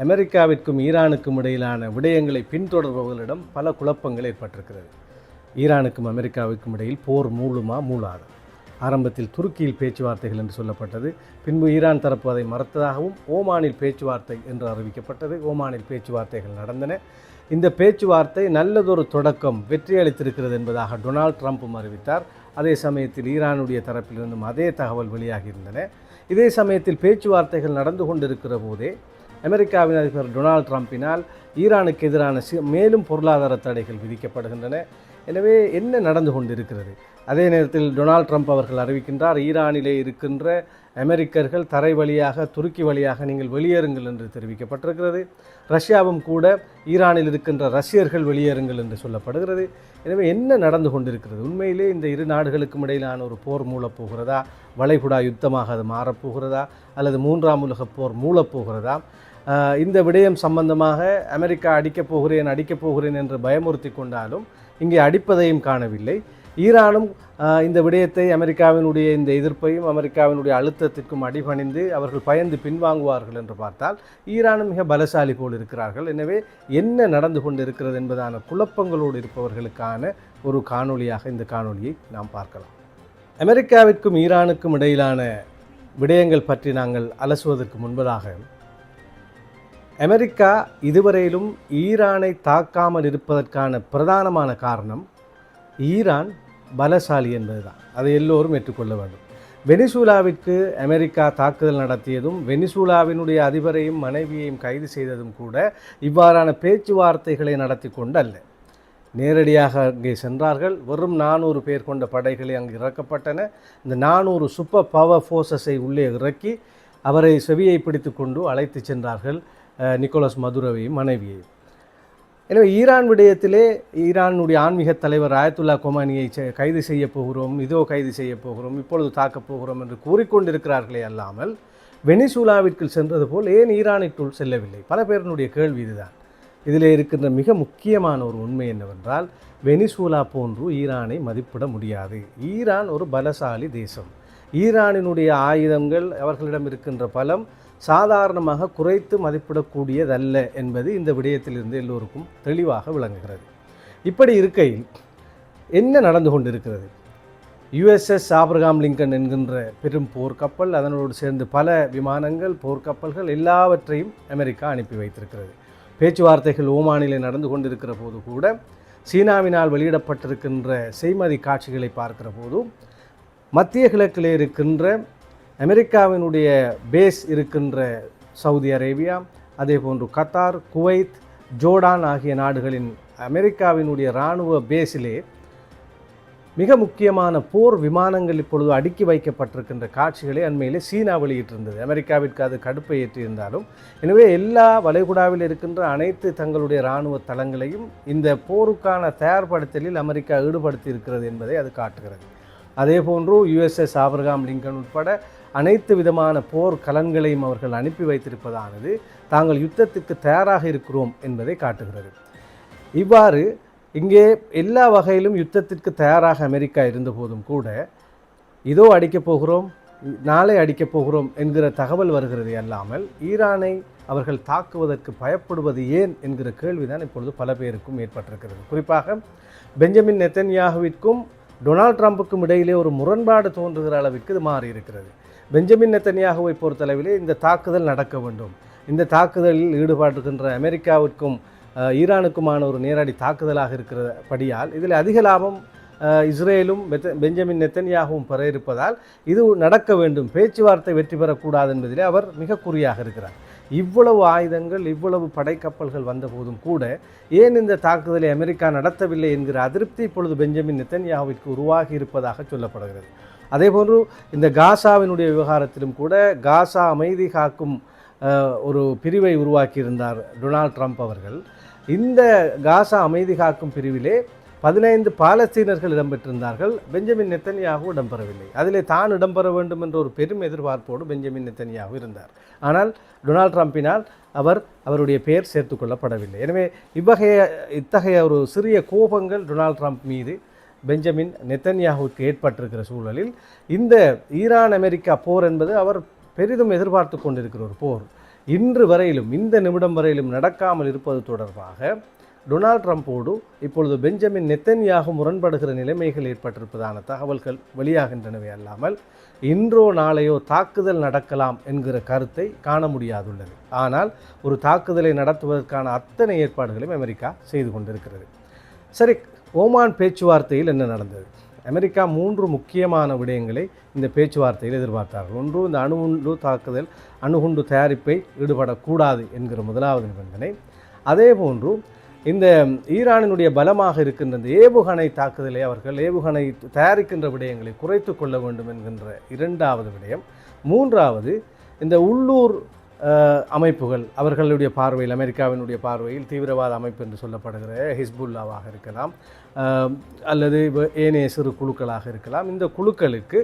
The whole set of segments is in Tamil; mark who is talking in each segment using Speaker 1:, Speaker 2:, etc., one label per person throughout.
Speaker 1: அமெரிக்காவிற்கும் ஈரானுக்கும் இடையிலான விடயங்களை பின்தொடர்பவர்களிடம் பல குழப்பங்கள் ஏற்பட்டிருக்கிறது. ஈரானுக்கும் அமெரிக்காவுக்கும் இடையில் போர் மூளாது. ஆரம்பத்தில் துருக்கியில் பேச்சுவார்த்தைகள் என்று சொல்லப்பட்டது. பின்பு ஈரான் தரப்பு அதை மறுத்ததாகவும் ஓமானில் பேச்சுவார்த்தை என்று அறிவிக்கப்பட்டது. ஓமானில் பேச்சுவார்த்தைகள் நடந்தன. இந்த பேச்சுவார்த்தை நல்லதொரு தொடக்கம் வெற்றி அளித்திருக்கிறது என்பதாக டொனால்ட் ட்ரம்ப்பும் அறிவித்தார். அதே சமயத்தில் ஈரானுடைய தரப்பிலிருந்தும் அதே தகவல் வெளியாகியிருந்தன. இதே சமயத்தில் பேச்சுவார்த்தைகள் நடந்து கொண்டிருக்கிற போதே அமெரிக்காவின் அதிபர் டொனால்ட் ட்ரம்பினால் ஈரானுக்கு எதிரான மேலும் பொருளாதார தடைகள் விதிக்கப்படுகின்றன. எனவே என்ன நடந்து கொண்டிருக்கிறது? அதே நேரத்தில் டொனால்ட் ட்ரம்ப் அவர்கள் அறிவிக்கின்றார், ஈரானிலே இருக்கின்ற அமெரிக்கர்கள் தரை வழியாக துருக்கி வழியாக நீங்கள் வெளியேறுங்கள் என்று தெரிவிக்கப்பட்டிருக்கிறது. ரஷ்யாவும் கூட ஈரானில் இருக்கின்ற ரஷ்யர்கள் வெளியேறுங்கள் என்று சொல்லப்படுகிறது. எனவே என்ன நடந்து கொண்டிருக்கிறது? உண்மையிலே இந்த இரு நாடுகளுக்கும் இடையிலான ஒரு போர் மூளப்போகிறதா? வளைகுடா யுத்தமாக அது மாறப்போகிறதா? அல்லது மூன்றாம் உலகப் போர் மூளப்போகிறதா? இந்த விடயம் சம்பந்தமாக அமெரிக்கா அடிக்கப் போகிறேன் என்று பயமுறுத்தி கொண்டாலும் இங்கே அடிப்பதையும் காணவில்லை. ஈரானும் இந்த விடயத்தை அமெரிக்காவினுடைய இந்த எதிர்ப்பையும் அமெரிக்காவினுடைய அழுத்தத்திற்கும் அடிபணிந்து அவர்கள் பயந்து பின்வாங்குவார்கள் என்று பார்த்தால் ஈரானும் மிக பலசாலி போல் இருக்கிறார்கள். எனவே என்ன நடந்து கொண்டு இருக்கிறது என்பதான குழப்பங்களோடு இருப்பவர்களுக்கான ஒரு காணொளியாக இந்த காணொளியை நாம் பார்க்கலாம். அமெரிக்காவிற்கும் ஈரானுக்கும் இடையிலான விடயங்கள் பற்றி நாங்கள் அலசுவதற்கு முன்பதாக அமெரிக்கா இதுவரையிலும் ஈரானை தாக்காமல் இருப்பதற்கான பிரதானமான காரணம் ஈரான் பலசாலி என்பதுதான். அதை எல்லோரும் ஏற்றுக்கொள்ள வேண்டும். வெனிசூலாவிற்கு அமெரிக்கா தாக்குதல் நடத்தியதும் வெனிசூலாவினுடைய அதிபரையும் மனைவியையும் கைது செய்ததும் கூட இவ்வாறான பேச்சுவார்த்தைகளை நடத்தி கொண்டு அல்ல. நேரடியாக அங்கே சென்றார்கள். வெறும் 400 பேர் கொண்ட படைகளை அங்கு இறக்கப்பட்டன. இந்த 400 சூப்பர் பவர் ஃபோர்ஸஸை உள்ளே இறக்கி அவரை செவியை பிடித்து கொண்டு அழைத்து சென்றார்கள் நிக்கோலஸ் மதுரோவையும் மனைவியையும். எனவே ஈரான் விடயத்திலே ஈரானுடைய ஆன்மீக தலைவர் ஆயத்துல்லா கொமானியை கைது செய்ய போகிறோம், கைது செய்ய போகிறோம், இப்பொழுது தாக்கப் போகிறோம் என்று கூறிக்கொண்டிருக்கிறார்களே அல்லாமல் வெனிசூலாவிற்கு சென்றது போல் ஏன் ஈரானுக்குள் செல்லவில்லை? பல பேருடைய கேள்வி இதுதான். இதில் இருக்கின்ற மிக முக்கியமான ஒரு உண்மை என்னவென்றால், வெனிசூலா போன்று ஈரானை மதிப்பிட முடியாது. ஈரான் ஒரு பலசாலி தேசம். ஈரானினுடைய ஆயுதங்கள், அவர்களிடம் இருக்கின்ற பலம் சாதாரணமாக குறைத்து மதிப்பிடக்கூடியதல்ல என்பது இந்த விடயத்திலிருந்து எல்லோருக்கும் தெளிவாக விளங்குகிறது. இப்படி இருக்கையில் என்ன நடந்து கொண்டிருக்கிறது? USS ஆப்ரஹாம் லிங்கன் என்கின்ற பெரும் போர்க்கப்பல், அதனோடு சேர்ந்து பல விமானங்கள், போர்க்கப்பல்கள் எல்லாவற்றையும் அமெரிக்கா அனுப்பி வைத்திருக்கிறது. பேச்சுவார்த்தைகள் ஓமானிலே நடந்து கொண்டிருக்கிற போது கூட சீனாவினால் வெளியிடப்பட்டிருக்கின்ற செய்மதி காட்சிகளை பார்க்கிற போதும் மத்திய கிழக்கிலே இருக்கின்ற அமெரிக்காவினுடைய பேஸ் இருக்கின்ற சவுதி அரேபியா, அதே போன்று கத்தார், குவைத், ஜோர்டான் ஆகிய நாடுகளின் அமெரிக்காவினுடைய இராணுவ பேஸிலே மிக முக்கியமான போர் விமானங்கள் இப்பொழுது அடுக்கி வைக்கப்பட்டிருக்கின்ற காட்சிகளை அண்மையிலே சீனா வெளியிட்டிருந்தது. அமெரிக்காவிற்கு அது கடுப்பை ஏற்றியிருந்தாலும், எனவே எல்லா வளைகுடாவில் இருக்கின்ற அனைத்து தங்களுடைய இராணுவ தளங்களையும் இந்த போருக்கான தயார்படுத்தலில் அமெரிக்கா ஈடுபடுத்தி இருக்கிறது என்பதை அது காட்டுகிறது. அதே போன்று USS ஆப்ரஹாம் லிங்கன் உட்பட அனைத்து விதமான போர் கலன்களையும் அவர்கள் அனுப்பி வைத்திருப்பதானது தாங்கள் யுத்தத்துக்கு தயாராக இருக்கிறோம் என்பதை காட்டுகிறது. இவ்வாறு இங்கே எல்லா வகையிலும் யுத்தத்திற்கு தயாராக அமெரிக்கா இருந்தபோதும் கூட இதோ அடிக்கப் போகிறோம், நாளை அடிக்கப் போகிறோம் என்கிற தகவல் வருகிறது அல்லாமல் ஈரானை அவர்கள் தாக்குவதற்கு பயப்படுவது ஏன் என்கிற கேள்விதான் இப்பொழுது பல பேருக்கும் ஏற்பட்டிருக்கிறது. குறிப்பாக பெஞ்சமின் நெத்தன்யாகுவிற்கும் டொனால்ட் ட்ரம்புக்கும் இடையிலே ஒரு முரண்பாடு தோன்றுகிற அளவிற்கு இது மாறி இருக்கிறது. பெஞ்சமின் நெத்தன்யாகுவை பொறுத்தளவிலே இந்த தாக்குதல் நடக்க வேண்டும், இந்த தாக்குதலில் ஈடுபடுகின்ற அமெரிக்காவிற்கும் ஈரானுக்குமான ஒரு நேரடி தாக்குதலாக இருக்கிறபடியால் இதில் அதிக லாபம் இஸ்ரேலும் பெஞ்சமின் நெத்தன்யாகவும் பெற இருப்பதால் இது நடக்க வேண்டும், பேச்சுவார்த்தை வெற்றி பெறக்கூடாது என்பதிலே அவர் மிக குறியாக இருக்கிறார். இவ்வளவு ஆயுதங்கள், இவ்வளவு படைக்கப்பல்கள் வந்த போதும் கூட ஏன் இந்த தாக்குதலை அமெரிக்கா நடத்தவில்லை என்கிற அதிருப்தி இப்பொழுது பெஞ்சமின் நெத்தன்யாகுவிற்கு உருவாகி இருப்பதாக சொல்லப்படுகிறது. அதேபோன்று இந்த காசாவினுடைய விவகாரத்திலும் கூட காசா அமைதி காக்கும் ஒரு பிரிவை உருவாக்கியிருந்தார் டொனால்ட் ட்ரம்ப் அவர்கள். இந்த காசா அமைதி காக்கும் பிரிவிலே 15 பாலஸ்தீனர்கள் இடம்பெற்றிருந்தார்கள். பெஞ்சமின் நெத்தன்யாகு இடம்பெறவில்லை. அதிலே தான் இடம்பெற வேண்டும் என்ற ஒரு பெரும் எதிர்பார்ப்போடு பெஞ்சமின் நெத்தன்யாகு இருந்தார். ஆனால் டொனால்ட் ட்ரம்பினால் அவருடைய பெயர் சேர்த்து கொள்ளப்படவில்லை. எனவே இத்தகைய ஒரு சிறிய கோபங்கள் டொனால்ட் ட்ரம்ப் மீது பெஞ்சமின் நெத்தன்யாகுவுக்கு ஏற்பட்டிருக்கிற சூழலில் இந்த ஈரான் அமெரிக்கா போர் என்பது அவர் பெரிதும் எதிர்பார்த்து கொண்டிருக்கிற ஒரு போர். இன்று வரையிலும் இந்த நிமிடம் வரையிலும் நடக்காமல் இருப்பது தொடர்பாக டொனால்ட் ட்ரம்போடு இப்பொழுது பெஞ்சமின் நெத்தன்யாகு முரண்படுகிற நிலைமைகள் ஏற்பட்டிருப்பதான தகவல்கள் வெளியாகின்றனவே அல்லாமல் இன்றோ நாளையோ தாக்குதல் நடக்கலாம் என்கிற கருத்தை காண முடியாதுள்ளது. ஆனால் ஒரு தாக்குதலை நடத்துவதற்கான அத்தனை ஏற்பாடுகளையும் அமெரிக்கா செய்து கொண்டிருக்கிறது. சரி, ஓமான் பேச்சுவார்த்தையில் என்ன நடந்தது? அமெரிக்கா 3 முக்கியமான விடயங்களை இந்த பேச்சுவார்த்தையில் எதிர்பார்த்தார்கள். ஒன்று, இந்த அணுகுண்டு தாக்குதல், அணுகுண்டு தயாரிப்பை ஈடுபடக்கூடாது என்கிற முதலாவது நிபந்தனை. அதே போன்று இந்த ஈரானினுடைய பலமாக இருக்கின்ற இந்த ஏவுகணை தாக்குதலை அவர்கள் ஏவுகணை தயாரிக்கின்ற விடயங்களை குறைத்து கொள்ள வேண்டும் என்கின்ற 2வது விடயம். 3வது, இந்த உள்ளூர் அமைப்புகள் அவர்களுடைய பார்வையில், அமெரிக்காவினுடைய பார்வையில் தீவிரவாத அமைப்பு என்று சொல்லப்படுகிற ஹிஸ்புல்லாவாக இருக்கலாம் அல்லது ஏனைய சிறு குழுக்களாக இருக்கலாம். இந்த குழுக்களுக்கு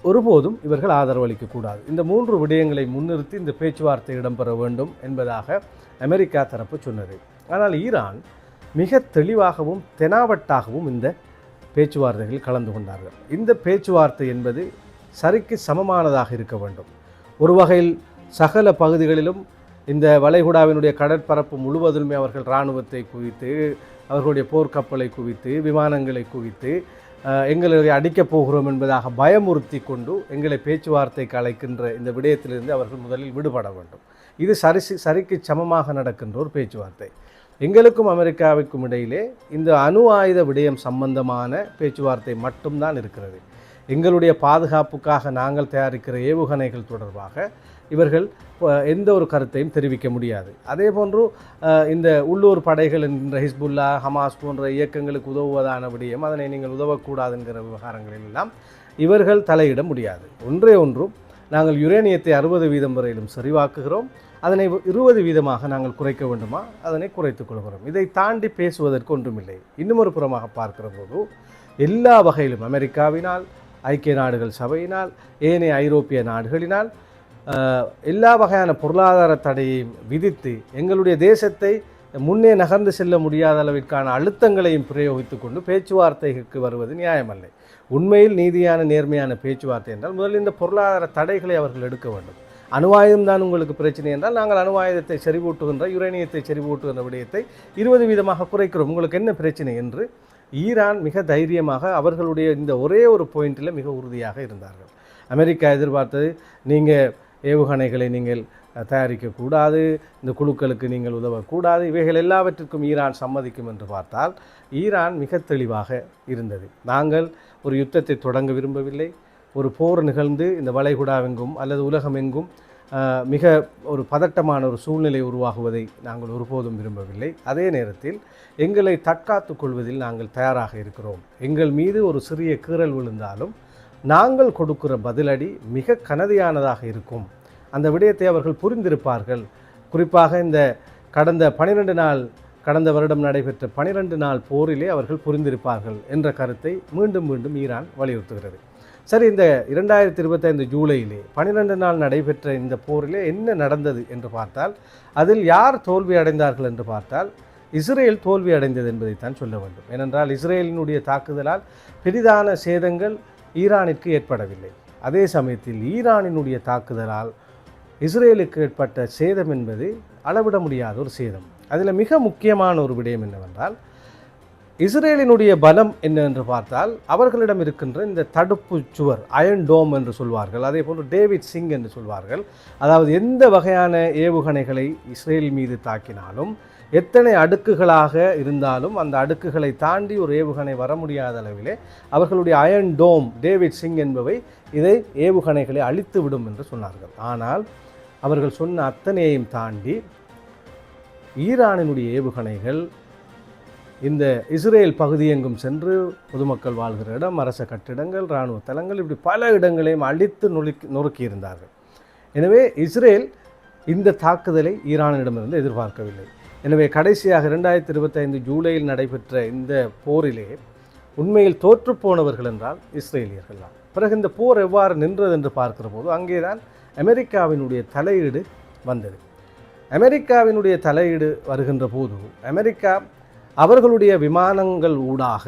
Speaker 1: ஒருபோதும் இவர்கள் ஆதரவு அளிக்கக்கூடாது. இந்த 3 விடயங்களை முன்னிறுத்தி இந்த பேச்சுவார்த்தை இடம்பெற வேண்டும் என்பதாக அமெரிக்கா தரப்பு சொன்னது. ஆனால் ஈரான் மிக தெளிவாகவும் தெனாவட்டாகவும் இந்த பேச்சுவார்த்தைகளில் கலந்து கொண்டார்கள். இந்த பேச்சுவார்த்தை என்பது சரிக்கு சமமானதாக இருக்க வேண்டும். ஒரு வகையில் சகல பகுதிகளிலும் இந்த வளைகுடாவினுடைய கடற்பரப்பு முழுவதுமே அவர்கள் இராணுவத்தை குவித்து, அவர்களுடைய போர்க்கப்பலை குவித்து, விமானங்களை குவித்து, எங்களை அடிக்கப் போகிறோம் என்பதாக பயமுறுத்தி கொண்டு எங்களை பேச்சுவார்த்தைக்கு அழைக்கின்ற இந்த விடயத்திலிருந்து அவர்கள் முதலில் விடுபட வேண்டும். இது சரிக்கு சமமாக நடக்கின்ற ஒரு பேச்சுவார்த்தை. எங்களுக்கும் அமெரிக்காவுக்கும் இடையிலே இந்த அணு ஆயுத விடயம் சம்பந்தமான பேச்சுவார்த்தை மட்டும்தான் இருக்கிறது. எங்களுடைய பாதுகாப்புக்காக நாங்கள் தயாரிக்கிற ஏவுகணைகள் தொடர்பாக இவர்கள் எந்த ஒரு கருத்தையும் தெரிவிக்க முடியாது. அதே போன்று இந்த உள்ளூர் படைகள் என்கின்ற ஹிஸ்புல்லா, ஹமாஸ் போன்ற இயக்கங்களுக்கு உதவுவதான விடயம், அதனை நீங்கள் உதவக்கூடாது என்கிற விவகாரங்களில் எல்லாம் இவர்கள் தலையிட முடியாது. ஒன்றும் நாங்கள் யுரேனியத்தை 60% வரையிலும் சரிவாக்குகிறோம், அதனை 20% நாங்கள் குறைக்க வேண்டுமா, அதனை குறைத்துக் கொள்கிறோம். இதை தாண்டி பேசுவதற்கு ஒன்றுமில்லை. இன்னும் ஒரு புறமாக பார்க்கிற போது எல்லா வகையிலும் அமெரிக்காவினால், ஐக்கிய நாடுகள் சபையினால், ஏனைய ஐரோப்பிய நாடுகளினால் எல்லா வகையான பொருளாதார தடையையும் விதித்து எங்களுடைய தேசத்தை முன்னே நகர்ந்து செல்ல முடியாத அளவிற்கான அழுத்தங்களையும் பிரயோகித்து கொண்டு பேச்சுவார்த்தைக்கு வருவது நியாயமல்ல. உண்மையில் நீதியான நேர்மையான பேச்சுவார்த்தை என்றால் முதலில் இந்த பொருளாதார தடைகளை அவர்கள் எடுக்க வேண்டும். அணுவாயுதம் தான் உங்களுக்கு பிரச்சனை என்றால் நாங்கள் அணுவாயுதத்தை செறிவூட்டுகின்ற, யுரேனியத்தை செறிவூட்டுகின்ற விடயத்தை 20% குறைக்கிறோம், உங்களுக்கு என்ன பிரச்சனை என்று ஈரான் மிக தைரியமாக அவர்களுடைய இந்த ஒரே ஒரு பாயிண்டில் மிக உறுதியாக இருந்தார்கள். அமெரிக்கா எதிர்பார்த்தது, நீங்கள் ஏவுகணைகளை நீங்கள் தயாரிக்கக்கூடாது, இந்த குழுக்களுக்கு நீங்கள் உதவக்கூடாது, இவைகள் எல்லாவற்றிற்கும் ஈரான் சம்மதிக்கும் என்று பார்த்தால் ஈரான் மிக தெளிவாக இருந்தது. நாங்கள் ஒரு யுத்தத்தை தொடங்க விரும்பவில்லை, ஒரு போர் நிகழ்ந்து இந்த வளைகுடாவெங்கும் அல்லது உலகமெங்கும் மிக ஒரு பதட்டமான ஒரு சூழ்நிலை உருவாகுவதை நாங்கள் ஒருபோதும் விரும்பவில்லை. அதே நேரத்தில் எங்களை தற்காத்து கொள்வதில் நாங்கள் தயாராக இருக்கிறோம். எங்கள் மீது ஒரு சிறிய கீறல் விழுந்தாலும் நாங்கள் கொடுக்கிற பதிலடி மிக கனதியானதாக இருக்கும். அந்த விடயத்தை அவர்கள் புரிந்திருப்பார்கள். குறிப்பாக இந்த கடந்த வருடம் நடைபெற்ற 12 நாள் போரிலே அவர்கள் புரிந்திருப்பார்கள் என்ற கருத்தை மீண்டும் மீண்டும் ஈரான் வலியுறுத்துகிறது. சரி, இந்த 2025 ஜூலையிலே 12 நாள் நடைபெற்ற இந்த போரிலே என்ன நடந்தது என்று பார்த்தால், அதில் யார் தோல்வி அடைந்தார்கள் என்று பார்த்தால் இஸ்ரேல் தோல்வி அடைந்தது என்பதைத்தான் சொல்ல வேண்டும். ஏனென்றால் இஸ்ரேலினுடைய தாக்குதலால் பெரிதான சேதங்கள் ஈரானிற்கு ஏற்படவில்லை. அதே சமயத்தில் ஈரானினுடைய தாக்குதலால் இஸ்ரேலுக்கு ஏற்பட்ட சேதம் என்பது அளவிட முடியாத ஒரு சேதம். அதில் மிக முக்கியமான ஒரு விடயம் என்னவென்றால், இஸ்ரேலினுடைய பலம் என்ன என்று பார்த்தால் அவர்களிடம் இருக்கின்ற இந்த தடுப்பு சுவர், அயன் டோம் என்று சொல்வார்கள், அதே போன்று டேவிட் சிங் என்று சொல்வார்கள். அதாவது எந்த வகையான ஏவுகணைகளை இஸ்ரேல் மீது தாக்கினாலும், எத்தனை அடுக்குகளாக இருந்தாலும் அந்த அடுக்குகளை தாண்டி ஒரு ஏவுகணை வர முடியாத அளவிலே அவர்களுடைய அயன் டோம், டேவிட் சிங் என்பவை இதை ஏவுகணைகளை அழித்து விடும் என்று சொன்னார்கள். ஆனால் அவர்கள் சொன்ன அத்தனையையும் தாண்டி ஈரானினுடைய ஏவுகணைகள் இந்த இஸ்ரேல் பகுதியெங்கும் சென்று பொதுமக்கள் வாழ்கிற இடம், அரச கட்டிடங்கள், இராணுவ தளங்கள், இப்படி பல இடங்களையும் அழித்து நொறுக்கியிருந்தார்கள். எனவே இஸ்ரேல் இந்த தாக்குதலை ஈரானிடமிருந்து எதிர்பார்க்கவில்லை. எனவே கடைசியாக 2025 ஜூலையில் நடைபெற்ற இந்த போரிலே உண்மையில் தோற்றுப்போனவர்கள் என்றால் இஸ்ரேலியர்கள் தான். பிறகு இந்த போர் எவ்வாறு நின்றது என்று பார்க்கிற போது அங்கேதான் அமெரிக்காவினுடைய தலையீடு வந்தது. அமெரிக்காவினுடைய தலையீடு வருகின்ற போது அமெரிக்கா அவர்களுடைய விமானங்கள் ஊடாக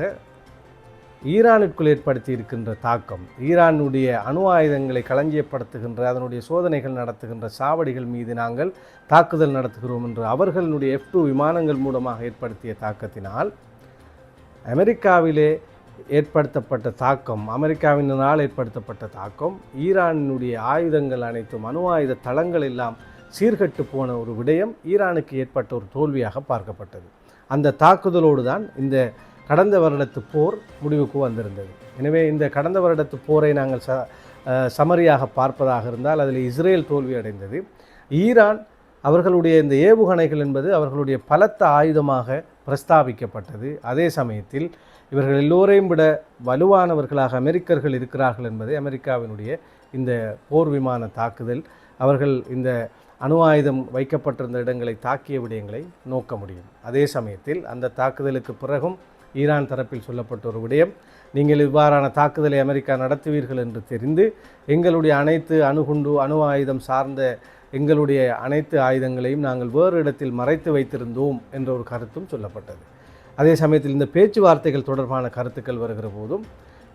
Speaker 1: ஈரானுக்குள் ஏற்படுத்தி இருக்கின்ற தாக்கம், ஈரானுடைய அணு ஆயுதங்களை களஞ்சியப்படுத்துகின்ற அதனுடைய சோதனைகள் நடத்துகின்ற சாவடிகள் மீது நாங்கள் தாக்குதல் நடத்துகிறோம் என்று அவர்களுடைய F-2 விமானங்கள் மூலமாக ஏற்படுத்திய தாக்கத்தினால் அமெரிக்காவிலே ஏற்படுத்தப்பட்ட தாக்கம், அமெரிக்காவினால் ஏற்படுத்தப்பட்ட தாக்கம், ஈரானுடைய ஆயுதங்கள் அனைத்தும் அணு ஆயுத தளங்கள் எல்லாம் சீர்கட்டு போன ஒரு விடயம் ஈரானுக்கு ஏற்பட்ட ஒரு தோல்வியாக பார்க்கப்பட்டது. அந்த தாக்குதலோடு தான் இந்த கடந்த வருடத்து போர் முடிவுக்கு வந்திருந்தது. எனவே இந்த கடந்த வருடத்து போரை நாங்கள் சமரியாக பார்ப்பதாக இருந்தால் அதில் இஸ்ரேல் தோல்வி அடைந்தது. ஈரான் அவர்களுடைய இந்த ஏவுகணைகள் என்பது அவர்களுடைய பலத்த ஆயுதமாக பிரஸ்தாபிக்கப்பட்டது. அதே சமயத்தில் இவர்கள் எல்லோரையும் விட வலுவானவர்களாக அமெரிக்கர்கள் இருக்கிறார்கள் என்பதை அமெரிக்காவினுடைய இந்த போர் விமான தாக்குதல், அவர்கள் இந்த அணு ஆயுதம் வைக்கப்பட்டிருந்த இடங்களை தாக்கிய விடயங்களை நோக்க முடியும். அதே சமயத்தில் அந்த தாக்குதலுக்கு பிறகும் ஈரான் தரப்பில் சொல்லப்பட்ட ஒரு விடயம், நீங்கள் இவ்வாறான தாக்குதலை அமெரிக்கா நடத்துவீர்கள் என்று தெரிந்து எங்களுடைய அனைத்து அணுகுண்டு அணு ஆயுதம் சார்ந்த எங்களுடைய அனைத்து ஆயுதங்களையும் நாங்கள் வேறு இடத்தில் மறைத்து வைத்திருந்தோம் என்ற ஒரு கருத்தும் சொல்லப்பட்டது. அதே சமயத்தில் இந்த பேச்சுவார்த்தைகள் தொடர்பான கருத்துக்கள் வருகிற போதும்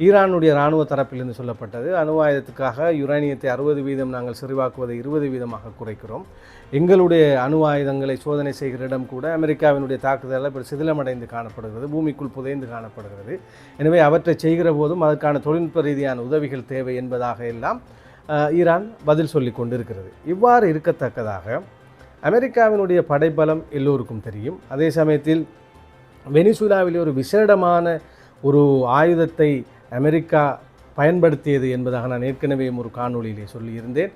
Speaker 1: ஈரானுடைய இராணுவ தரப்பிலிருந்து சொல்லப்பட்டது, அணு ஆயுதத்துக்காக யுரேனியத்தை 60% நாங்கள் செறிவாக்குவதை 20% குறைக்கிறோம். எங்களுடைய அணு ஆயுதங்களை சோதனை செய்கிற இடம் கூட அமெரிக்காவினுடைய தாக்குதலால் இப்போ சிதிலமடைந்து காணப்படுகிறது, பூமிக்குள் புதைந்து காணப்படுகிறது. எனவே அவற்றை செய்கிற போதும் அதற்கான தொழில்நுட்ப ரீதியான உதவிகள் தேவை என்பதாக எல்லாம் ஈரான் பதில் சொல்லி கொண்டிருக்கிறது. இவ்வாறு இருக்கத்தக்கதாக அமெரிக்காவினுடைய படைபலம் எல்லோருக்கும் தெரியும். அதே சமயத்தில் வெனிசுலாவிலே ஒரு விசேடமான ஒரு ஆயுதத்தை அமெரிக்கா பயன்படுத்தியது என்பதாக நான் ஏற்கனவே ஒரு காணொளியிலே சொல்லியிருந்தேன்.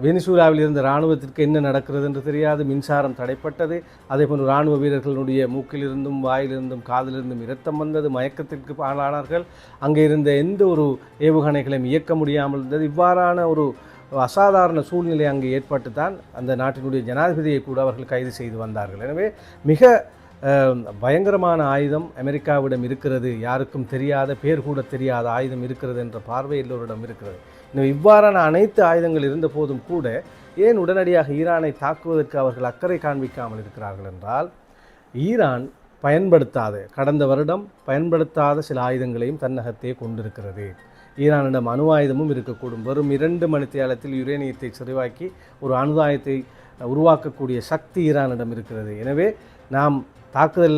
Speaker 1: வெனிசுலாவில் இருந்த இராணுவத்திற்கு என்ன நடக்கிறது என்று தெரியாது, மின்சாரம் தடைப்பட்டது. அதே போன்று இராணுவ வீரர்களுடைய மூக்கிலிருந்தும் வாயிலிருந்தும் காதிலிருந்தும் இரத்தம் வந்தது, மயக்கத்திற்கு ஆளானார்கள். அங்கே இருந்த எந்த ஒரு ஏவுகணைகளையும் இயக்க முடியாமல் இருந்தது. இவ்வாறான ஒரு அசாதாரண சூழ்நிலை அங்கே ஏற்பட்டு தான் அந்த நாட்டினுடைய ஜனாதிபதியை கூட அவர்கள் கைது செய்து வந்தார்கள். எனவே மிக பயங்கரமான ஆயுதம் அமெரிக்காவிடம் இருக்கிறது, யாருக்கும் தெரியாத பேர் கூட தெரியாத ஆயுதம் இருக்கிறது என்ற பார்வை எல்லோரிடம் இருக்கிறது. இன்னும் இவ்வாறான அனைத்து ஆயுதங்கள் இருந்த போதும் கூட ஏன் உடனடியாக ஈரானை தாக்குவதற்கு அவர்கள் அக்கறை காண்பிக்காமல் இருக்கிறார்கள் என்றால், ஈரான் கடந்த வருடம் பயன்படுத்தாத சில ஆயுதங்களையும் தன்னகத்தே கொண்டிருக்கிறது. ஈரானிடம் அணு ஆயுதமும் இருக்கக்கூடும். வெறும் 2 மணித்தியாலத்தில் யுரேனியத்தை செறிவாக்கி ஒரு அணு ஆயுதத்தை உருவாக்கக்கூடிய சக்தி ஈரானிடம் இருக்கிறது. எனவே நாம் தாக்குதல்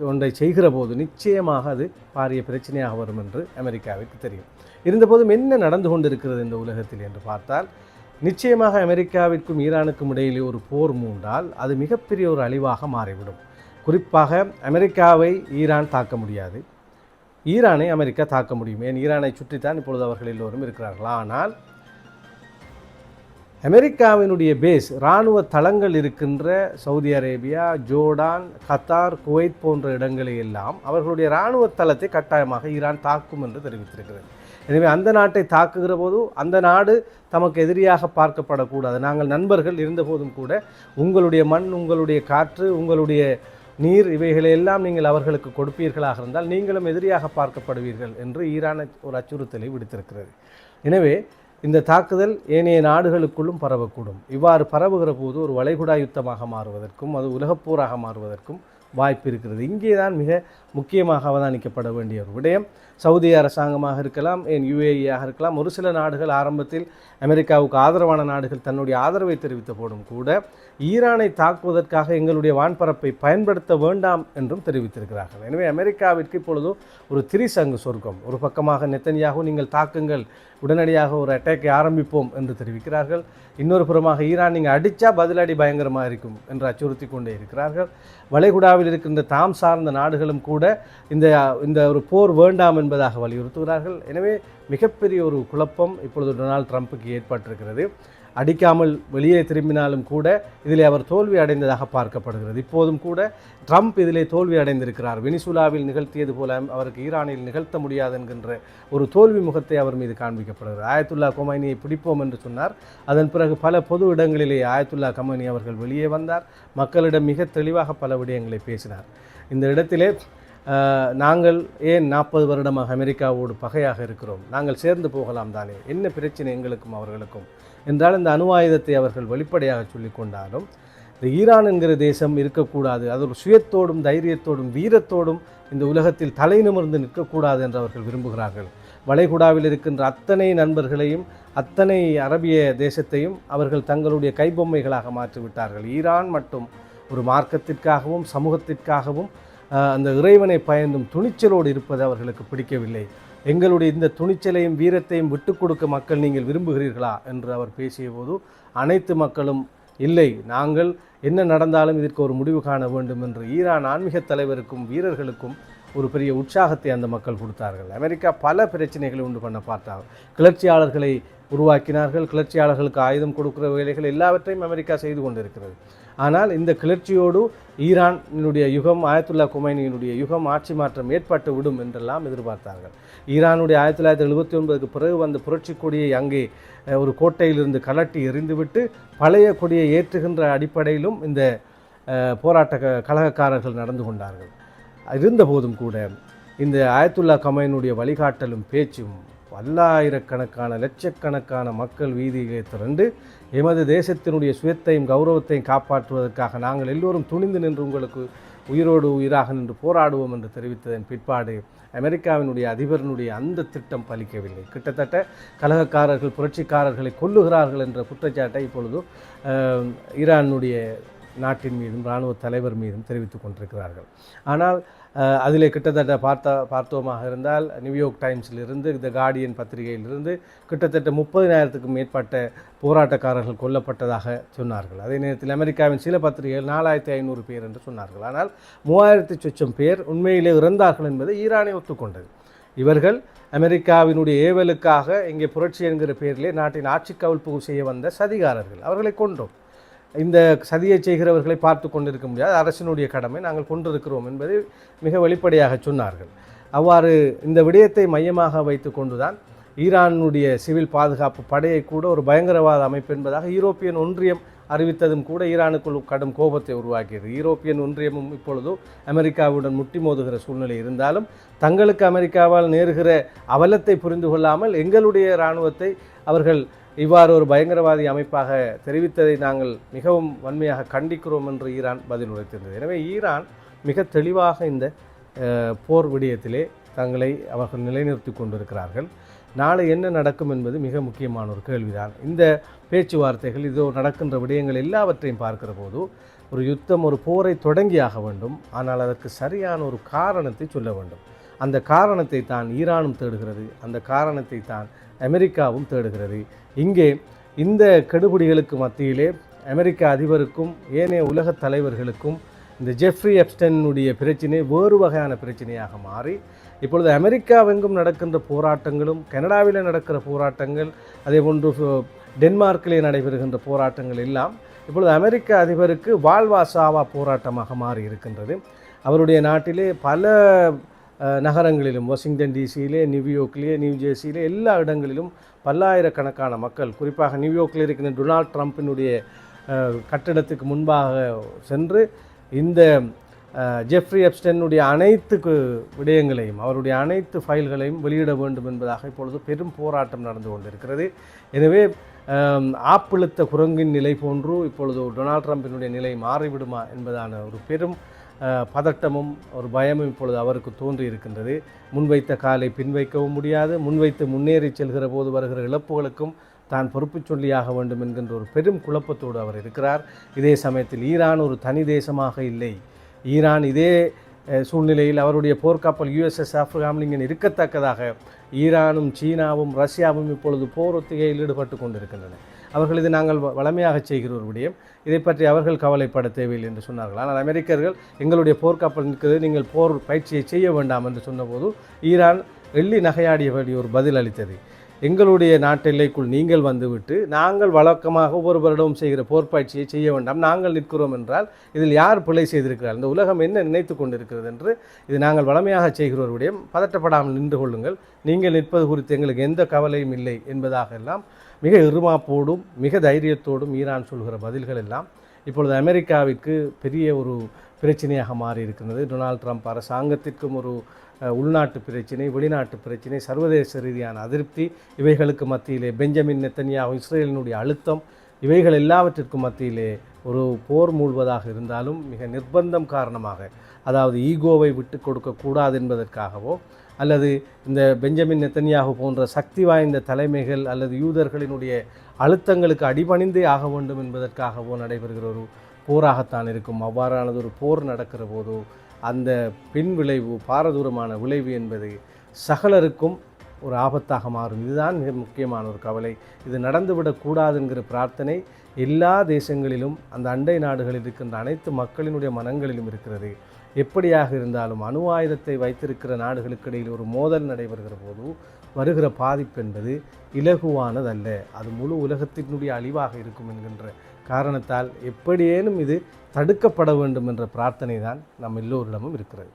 Speaker 1: ஒன்றை செய்கிற போது நிச்சயமாக அது பாரிய பிரச்சனையாக வரும் என்று அமெரிக்காவிற்கு தெரியும். இருந்தபோதும் என்ன நடந்து கொண்டிருக்கிறது இந்த உலகத்தில் என்று பார்த்தால், நிச்சயமாக அமெரிக்காவிற்கும் ஈரானுக்கும் இடையிலே ஒரு போர் மூண்டால் அது மிகப்பெரிய ஒரு அழிவாக மாறிவிடும். குறிப்பாக அமெரிக்காவை ஈரான் தாக்க முடியாது, ஈரானை அமெரிக்கா தாக்க முடியும். ஏன், ஈரானை சுற்றித்தான் இப்பொழுது அவர்கள் எல்லோரும் இருக்கிறார்கள். ஆனால் அமெரிக்காவினுடைய பேஸ் இராணுவ தளங்கள் இருக்கின்ற Saudi Arabia, Jordan, Qatar, Kuwait போன்ற இடங்களை எல்லாம் அவர்களுடைய இராணுவ தளத்தை கட்டாயமாக ஈரான் தாக்கும் என்று தெரிவித்திருக்கிறது. எனவே அந்த நாட்டை தாக்குகிற போது அந்த நாடு தமக்கு எதிரியாக பார்க்கப்படக்கூடாது. நாங்கள் நண்பர்கள் இருந்தபோதும் கூட உங்களுடைய மண், உங்களுடைய காற்று, உங்களுடைய நீர் இவைகளை எல்லாம் நீங்கள் அவர்களுக்கு கொடுப்பீர்களாக இருந்தால் நீங்களும் எதிரியாக பார்க்கப்படுவீர்கள் என்று ஈரான் ஒரு அச்சுறுத்தலை விடுத்திருக்கிறது. எனவே இந்த தாக்குதல் ஏனைய நாடுகளுக்குள்ளும் பரவக்கூடும். இவ்வாறு பரவுகிற போது ஒரு வளைகுடா யுத்தமாக மாறுவதற்கும் அது உலகப்போராக மாறுவதற்கும் வாய்ப்பு இருக்கிறது. இங்கே தான் மிக முக்கியமாக அவதானிக்கப்பட வேண்டிய ஒரு விடயம். சவுதி அரசாங்கமாக இருக்கலாம், ஏன் யுஏஇயாக இருக்கலாம், ஒரு சில நாடுகள் ஆரம்பத்தில் அமெரிக்காவுக்கு ஆதரவான நாடுகள் தன்னுடைய ஆதரவை தெரிவித்த போதும் கூட ஈரானை தாக்குவதற்காக எங்களுடைய வான்பரப்பை பயன்படுத்த வேண்டாம் என்றும் தெரிவித்திருக்கிறார்கள். எனவே அமெரிக்காவிற்கு இப்பொழுது ஒரு திரிசங்கு சொர்க்கம். ஒரு பக்கமாக நெத்தன்யாகு நீங்கள் தாக்குங்கள், உடனடியாக ஒரு அட்டாக்கை ஆரம்பிப்போம் என்று தெரிவிக்கிறார்கள். இன்னொரு புறமாக ஈரான் நீங்கள் அடித்தா பதிலடி பயங்கரமாக இருக்கும் என்று அச்சுறுத்தி கொண்டே இருக்கிறார்கள். வளைகுடாவில் இருக்கின்ற தாம் சார்ந்த நாடுகளும் கூட இந்த ஒரு போர் வேண்டாம் என்பதாக வலியுறுத்துகிறார்கள். எனவே மிகப்பெரிய ஒரு குழப்பம் இப்பொழுது டொனால்ட் ட்ரம்ப்புக்கு ஏற்பட்டிருக்கிறது. அடிக்காமல் வெளியே திரும்பினாலும் கூட இதிலே அவர் தோல்வி அடைந்ததாக பார்க்கப்படுகிறது. இப்போதும் கூட ட்ரம்ப் இதிலே தோல்வி அடைந்திருக்கிறார். வெனிசுலாவில் நிகழ்த்தியது போல அவருக்கு ஈரானில் நிகழ்த்த முடியாது என்கின்ற ஒரு தோல்வி முகத்தை அவர் மீது காண்பிக்கப்படுகிறது. ஆயத்துல்லா கொமைனியை பிடிப்போம் என்று சொன்னார். அதன் பிறகு பல பொது இடங்களிலே ஆயத்துல்லா கொமைனி அவர்கள் வெளியே வந்தார். மக்களிடம் மிக தெளிவாக பல விடயங்களை பேசினார். இந்த இடத்திலே நாங்கள் ஏன் 40 வருடமாக அமெரிக்காவோடு பகையாக இருக்கிறோம், நாங்கள் சேர்ந்து போகலாம் தானே, என்ன பிரச்சனை எங்களுக்கும் அவர்களுக்கும் என்றால் இந்த அணு ஆயுதத்தை அவர்கள் வெளிப்படையாக சொல்லிக்கொண்டாலும் இந்த ஈரான் என்கிற தேசம் இருக்கக்கூடாது. அது ஒரு சுயத்தோடும் தைரியத்தோடும் வீரத்தோடும் இந்த உலகத்தில் தலை நிமிர்ந்து நிற்கக்கூடாது என்று அவர்கள் விரும்புகிறார்கள். வளைகுடாவில் இருக்கின்ற அத்தனை நண்பர்களையும் அத்தனை அரபிய தேசத்தையும் அவர்கள் தங்களுடைய கைபொம்மைகளாக மாற்றிவிட்டார்கள். ஈரான் மட்டும் ஒரு மார்க்கத்திற்காகவும் சமூகத்திற்காகவும் அந்த இறைவனை பயந்தும் துணிச்சலோடு இருப்பது அவர்களுக்கு பிடிக்கவில்லை. எங்களுடைய இந்த துணிச்சலையும் வீரத்தையும் விட்டுக் கொடுக்க மக்கள் நீங்கள் விரும்புகிறீர்களா என்று அவர் பேசிய போது அனைத்து மக்களும் இல்லை, நாங்கள் என்ன நடந்தாலும் இதற்கு ஒரு முடிவு காண வேண்டும் என்று ஈரான் ஆன்மீக தலைவருக்கும் வீரர்களுக்கும் ஒரு பெரிய உற்சாகத்தை அந்த மக்கள் கொடுத்தார்கள். அமெரிக்கா பல பிரச்சனைகளை உண்டு பண்ண பார்த்தார்கள். கிளர்ச்சியாளர்களை உருவாக்கினார்கள். கிளர்ச்சியாளர்களுக்கு ஆயுதம் கொடுக்கிற வேலைகள் எல்லாவற்றையும் அமெரிக்கா செய்து கொண்டிருக்கிறது. ஆனால் இந்த கிளர்ச்சியோடு ஈரானினுடைய யுகம், ஆயத்துல்லா குமைனியினுடைய யுகம், ஆட்சி மாற்றம் ஏற்பட்டு விடும் என்றெல்லாம் எதிர்பார்த்தார்கள். ஈரானுடைய 1979க்கு பிறகு வந்த புரட்சி கொடியை அங்கே ஒரு கோட்டையிலிருந்து கலட்டி எறிந்துவிட்டு பழைய கொடியை ஏற்றுகின்ற அடிப்படையிலும் இந்த போராட்ட கழகக்காரர்கள் நடந்து கொண்டார்கள். இருந்தபோதும் கூட இந்த ஆயத்துல்லா கமைனுடைய வழிகாட்டலும் பேச்சும் பல்லாயிரக்கணக்கான லட்சக்கணக்கான மக்கள் வீதியிலே திரண்டு எமது தேசத்தினுடைய சுயத்தையும் கௌரவத்தையும் காப்பாற்றுவதற்காக நாங்கள் எல்லோரும் துணிந்து நின்று உங்களுக்கு உயிரோடு உயிராக நின்று போராடுவோம் என்று தெரிவித்ததன் பிற்பாடு அமெரிக்காவினுடைய அதிபரினுடைய அந்த திட்டம் பலிக்கவில்லை. கிட்டத்தட்ட கலகக்காரர்கள் புரட்சிக்காரர்களை கொல்லுகிறார்கள் என்ற குற்றச்சாட்டை இப்பொழுது ஈரானுடைய நாட்டின் மீதும் இராணுவ தலைவர் மீதும் தெரிவித்துக் கொண்டிருக்கிறார்கள். ஆனால் அதிலே கிட்டத்தட்ட பார்த்தோமாக இருந்தால் நியூயார்க் டைம்ஸிலிருந்து த கார்டியன் பத்திரிகையிலிருந்து கிட்டத்தட்ட 30,000க்கும் மேற்பட்ட போராட்டக்காரர்கள் கொல்லப்பட்டதாக சொன்னார்கள். அதே நேரத்தில் அமெரிக்காவின் சில பத்திரிகைகள் 4,500 பேர் என்று சொன்னார்கள். ஆனால் 3,000 சொச்சம் பேர் உண்மையிலே இறந்தார்கள் என்பதை ஈரானை ஒத்துக்கொண்டது. இவர்கள் அமெரிக்காவினுடைய ஏவலுக்காக இங்கே புரட்சி என்கிற பேரிலே நாட்டின் ஆட்சி கவிழ்ப்பு செய்ய வந்த சதிகாரர்கள். அவர்களை கொண்டோம். இந்த சதியை செய்கிறவர்களை பார்த்து கொண்டிருக்க முடியாது, அரசினுடைய கடமை, நாங்கள் கொண்டிருக்கிறோம் என்பதை மிக வெளிப்படையாக சொன்னார்கள். அவ்வாறு இந்த விடயத்தை மையமாக வைத்து கொண்டுதான் ஈரானுடைய சிவில் பாதுகாப்பு படையை கூட ஒரு பயங்கரவாத அமைப்பு என்பதாக யூரோப்பியன் ஒன்றியம் அறிவித்ததும் கூட ஈரானுக்குள் கடும் கோபத்தை உருவாக்கியது. யூரோப்பியன் ஒன்றியமும் இப்பொழுது அமெரிக்காவுடன் முட்டி மோதுகிற சூழ்நிலை இருந்தாலும் தங்களுக்கு அமெரிக்காவால் நேருகிற அவலத்தை புரிந்து கொள்ளாமல் எங்களுடைய இராணுவத்தை அவர்கள் இவ்வாறு ஒரு பயங்கரவாதி அமைப்பாக தெரிவித்ததை நாங்கள் மிகவும் வன்மையாக கண்டிக்கிறோம் என்று ஈரான் பதில் உரைத்திருந்தது. எனவே ஈரான் மிக தெளிவாக இந்த போர் விடயத்திலே தங்களை அவர்கள் நிலைநிறுத்தி கொண்டிருக்கிறார்கள். நாளை என்ன நடக்கும் என்பது மிக முக்கியமான ஒரு கேள்விதான். இந்த பேச்சுவார்த்தைகள் இதோ நடக்கின்ற விடயங்கள் எல்லாவற்றையும் பார்க்கிற போது ஒரு யுத்தம், ஒரு போரை தொடங்கியாக வேண்டும். ஆனால் அதற்கு சரியான ஒரு காரணத்தை சொல்ல வேண்டும். அந்த காரணத்தை தான் ஈரானும் தேடுகிறது, அந்த காரணத்தை தான் அமெரிக்காவும் தேடுகிறது. இங்கே இந்த கெடுபிடிகளுக்கு மத்தியிலே அமெரிக்க அதிபருக்கும் ஏனைய உலக தலைவர்களுக்கும் இந்த ஜெஃப்ரி எப்ஸ்டைனுடைய பிரச்சினை வேறு வகையான பிரச்சனையாக மாறி இப்பொழுது அமெரிக்காவெங்கும் நடக்கின்ற போராட்டங்களும், கனடாவில் நடக்கிற போராட்டங்கள், அதே போன்று டென்மார்க்கிலே நடைபெறுகின்ற போராட்டங்கள் எல்லாம் இப்பொழுது அமெரிக்க அதிபருக்கு வாழ்வா சாவா போராட்டமாக மாறி இருக்கின்றது. அவருடைய நாட்டிலே பல நகரங்களிலும், வாஷிங்டன் டிசியிலே, நியூயார்க்லேயே, நியூ ஜெர்சியிலே, எல்லா இடங்களிலும் பல்லாயிரக்கணக்கான மக்கள், குறிப்பாக நியூயார்க்கில் இருக்கிற டொனால்ட் ட்ரம்பினுடைய கட்டிடத்துக்கு முன்பாக சென்று இந்த ஜெஃப்ரி எப்ஸ்டைனுடைய அனைத்து விடயங்களையும், அவருடைய அனைத்து ஃபைல்களையும் வெளியிட வேண்டும் என்பதாக இப்பொழுது பெரும் போராட்டம் நடந்து கொண்டிருக்கிறது. எனவே ஆப்பிழுத்த குரங்கின் நிலை போன்று இப்பொழுது டொனால்ட் ட்ரம்பினுடைய நிலை மாறிவிடுமா என்பதான ஒரு பெரும் பதட்டமும் ஒரு பயமும் இப்பொழுது அவருக்கு தோன்றி இருக்கின்றது. முன்வைத்த காலை பின்வைக்கவும் முடியாது, முன்வைத்து முன்னேறி செல்கிற போது வருகிற இழப்புகளுக்கும் தான் பொறுப்பு சொல்லியாக வேண்டும் என்கின்ற ஒரு பெரும் குழப்பத்தோடு அவர் இருக்கிறார். இதே சமயத்தில் ஈரான் ஒரு தனி தேசமாக இல்லை. ஈரான் இதே சூழ்நிலையில் அவருடைய போர்க்கப்பல் யுஎஸ்எஸ் ஆப்ரஹாம் இருக்கத்தக்கதாக ஈரானும் சீனாவும் ரஷ்யாவும் இப்பொழுது போர் ஒத்திகையில் ஈடுபட்டு கொண்டிருக்கின்றன. அவர்கள் இது நாங்கள் வளமையாக செய்கிற ஒரு விடயம், இதை பற்றி அவர்கள் கவலைப்பட தேவையில்லை என்று சொன்னார்கள். ஆனால் அமெரிக்கர்கள் எங்களுடைய போர்க்கப்பல் நிற்கிறது, நீங்கள் போர் பயிற்சியை செய்ய வேண்டாம் என்று சொன்னபோது ஈரான் எள்ளி நகையாடியபடி ஒரு பதில் அளித்தது. எங்களுடைய நாட்டெல்லைக்குள் நீங்கள் வந்துவிட்டு நாங்கள் வழக்கமாக ஒவ்வொரு வருடமும் செய்கிற போர் பயிற்சியை செய்ய வேண்டாம், நாங்கள் நிற்கிறோம் என்றால் இதில் யார் பிழை செய்திருக்கிறார், இந்த உலகம் என்ன நினைத்து கொண்டிருக்கிறது என்று இது நாங்கள் வளமையாக செய்கிற ஒரு விடயம், பதட்டப்படாமல் நின்று கொள்ளுங்கள், நீங்கள் நிற்பது குறித்து எங்களுக்கு எந்த கவலையும் இல்லை என்பதாக எல்லாம் மிக இருமாப்போடும் மிக தைரியத்தோடும் ஈரான் சொல்கிற பதில்கள் எல்லாம் இப்பொழுது அமெரிக்காவிற்கு பெரிய ஒரு பிரச்சனையாக மாறி இருக்கிறது. டொனால்ட் ட்ரம்ப் அரசாங்கத்திற்கும் ஒரு உள்நாட்டு பிரச்சினை, வெளிநாட்டு பிரச்சினை, சர்வதேச ரீதியான அதிருப்தி, இவைகளுக்கு மத்தியிலே பெஞ்சமின் நெத்தன்யாஹூ இஸ்ரேலினுடைய அழுத்தம், இவைகள் எல்லாவற்றிற்கும் மத்தியிலே ஒரு போர் மூழ்வதாக இருந்தாலும் மிக நிர்பந்தம் காரணமாக, அதாவது ஈகோவை விட்டு கொடுக்கக்கூடாது என்பதற்காகவோ அல்லது இந்த பெஞ்சமின் நெத்தன்யாகு போன்ற சக்தி வாய்ந்த தலைமைகள் அல்லது யூதர்களினுடைய அழுத்தங்களுக்கு அடிபணிந்தே ஆக வேண்டும் என்பதற்காகவோ நடைபெறுகிற ஒரு போராகத்தான் இருக்கும். அவ்வாறானது ஒரு போர் நடக்கிற போதோ அந்த பின் விளைவு, பாரதூரமான விளைவு என்பது சகலருக்கும் ஒரு ஆபத்தாக மாறும். இதுதான் மிக முக்கியமான ஒரு கவலை. இது நடந்துவிடக்கூடாது என்கிற பிரார்த்தனை எல்லா தேசங்களிலும், அந்த அண்டை நாடுகளில் இருக்கின்ற அனைத்து மக்களினுடைய மனங்களிலும் இருக்கிறது. எப்படியாக இருந்தாலும் அணு ஆயுதத்தை வைத்திருக்கிற நாடுகளுக்கு இடையில் ஒரு மோதல் நடைபெறுகிற போது வருகிற பாதிப்பு என்பது இலகுவானதல்ல. அது முழு உலகத்தினுடைய அழிவாக இருக்கும் என்கின்ற காரணத்தால் எப்படியேனும் இது தடுக்கப்பட வேண்டும் என்ற பிரார்த்தனை தான் நம் எல்லோரிடமும் இருக்கிறது.